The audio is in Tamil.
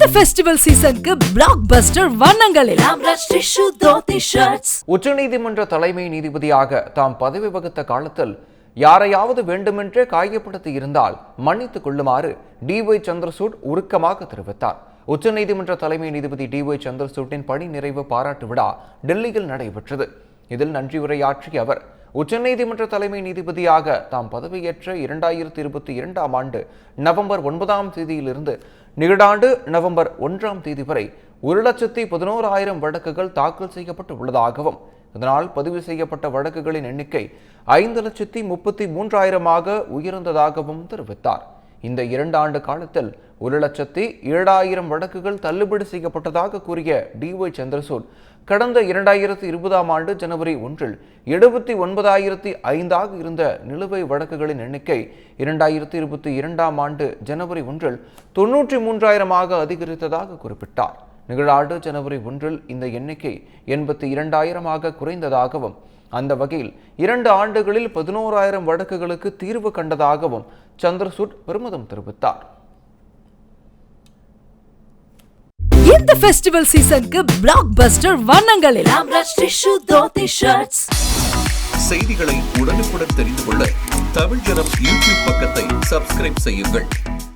இந்த ஃபெஸ்டிவல் சீசனுக்கு பிளாக் பஸ்டர் வண்ணங்களில் உச்சநீதிமன்ற தலைமை நீதிபதியாக தாம் பதவி வகித்த காலத்தில் யாரையாவது வேண்டுமென்றே காயப்படுத்தி இருந்தால் மன்னித்துக் கொள்ளுமாறு டி.ஒய். சந்திரசூட் உருக்கமாக தெரிவித்தார். உச்சநீதிமன்ற தலைமை நீதிபதி டி.ஒய். சந்திரசூட்டின் பணி நிறைவு பாராட்டு விழா டெல்லியில் நடைபெற்றது. இதில் நன்றியுரையாற்றிய அவர், உச்சநீதிமன்ற தலைமை நீதிபதியாக தாம் பதவியேற்ற 2022ஆம் ஆண்டு நவம்பர் 9ஆம் தேதியிலிருந்து நிகழாண்டு நவம்பர் 1ஆம் தேதி வரை 1,11,000 வழக்குகள் தாக்கல் செய்யப்பட்டு உள்ளதாகவும், இதனால் பதிவு செய்யப்பட்ட வழக்குகளின் எண்ணிக்கை 5,33,000 உயர்ந்ததாகவும் தெரிவித்தார். இந்த 2 ஆண்டு காலத்தில் 1,07,000 வழக்குகள் தள்ளுபடி செய்யப்பட்டதாக கூறிய டி.ஒய். சந்திரசூட், கடந்த 2020ஆம் ஆண்டு ஜனவரி 1இல் 79,005 இருந்த நிலுவை வழக்குகளின் எண்ணிக்கை 2022ஆம் ஆண்டு ஜனவரி 1இல் 93,000 அதிகரித்ததாக குறிப்பிட்டார். நிகழாண்டு ஜனவரி 1இல் இந்த எண்ணிக்கை 82,000 குறைந்ததாகவும், அந்த வகையில் 2 ஆண்டுகளில் 11,000 வழக்குகளுக்கு தீர்வு கண்டதாகவும் சந்திரசூட் பெருமிதம் தெரிவித்தார். இந்த ஃபெஸ்டிவல் சீசனுக்கு பிளாக் பஸ்டர் வண்ணங்களில் செய்திகளை உடனுக்குடன் தெரிந்து கொள்ள தமிழ் ஜனம் யூடியூப் பக்கத்தை சப்ஸ்கிரைப் செய்யுங்கள்.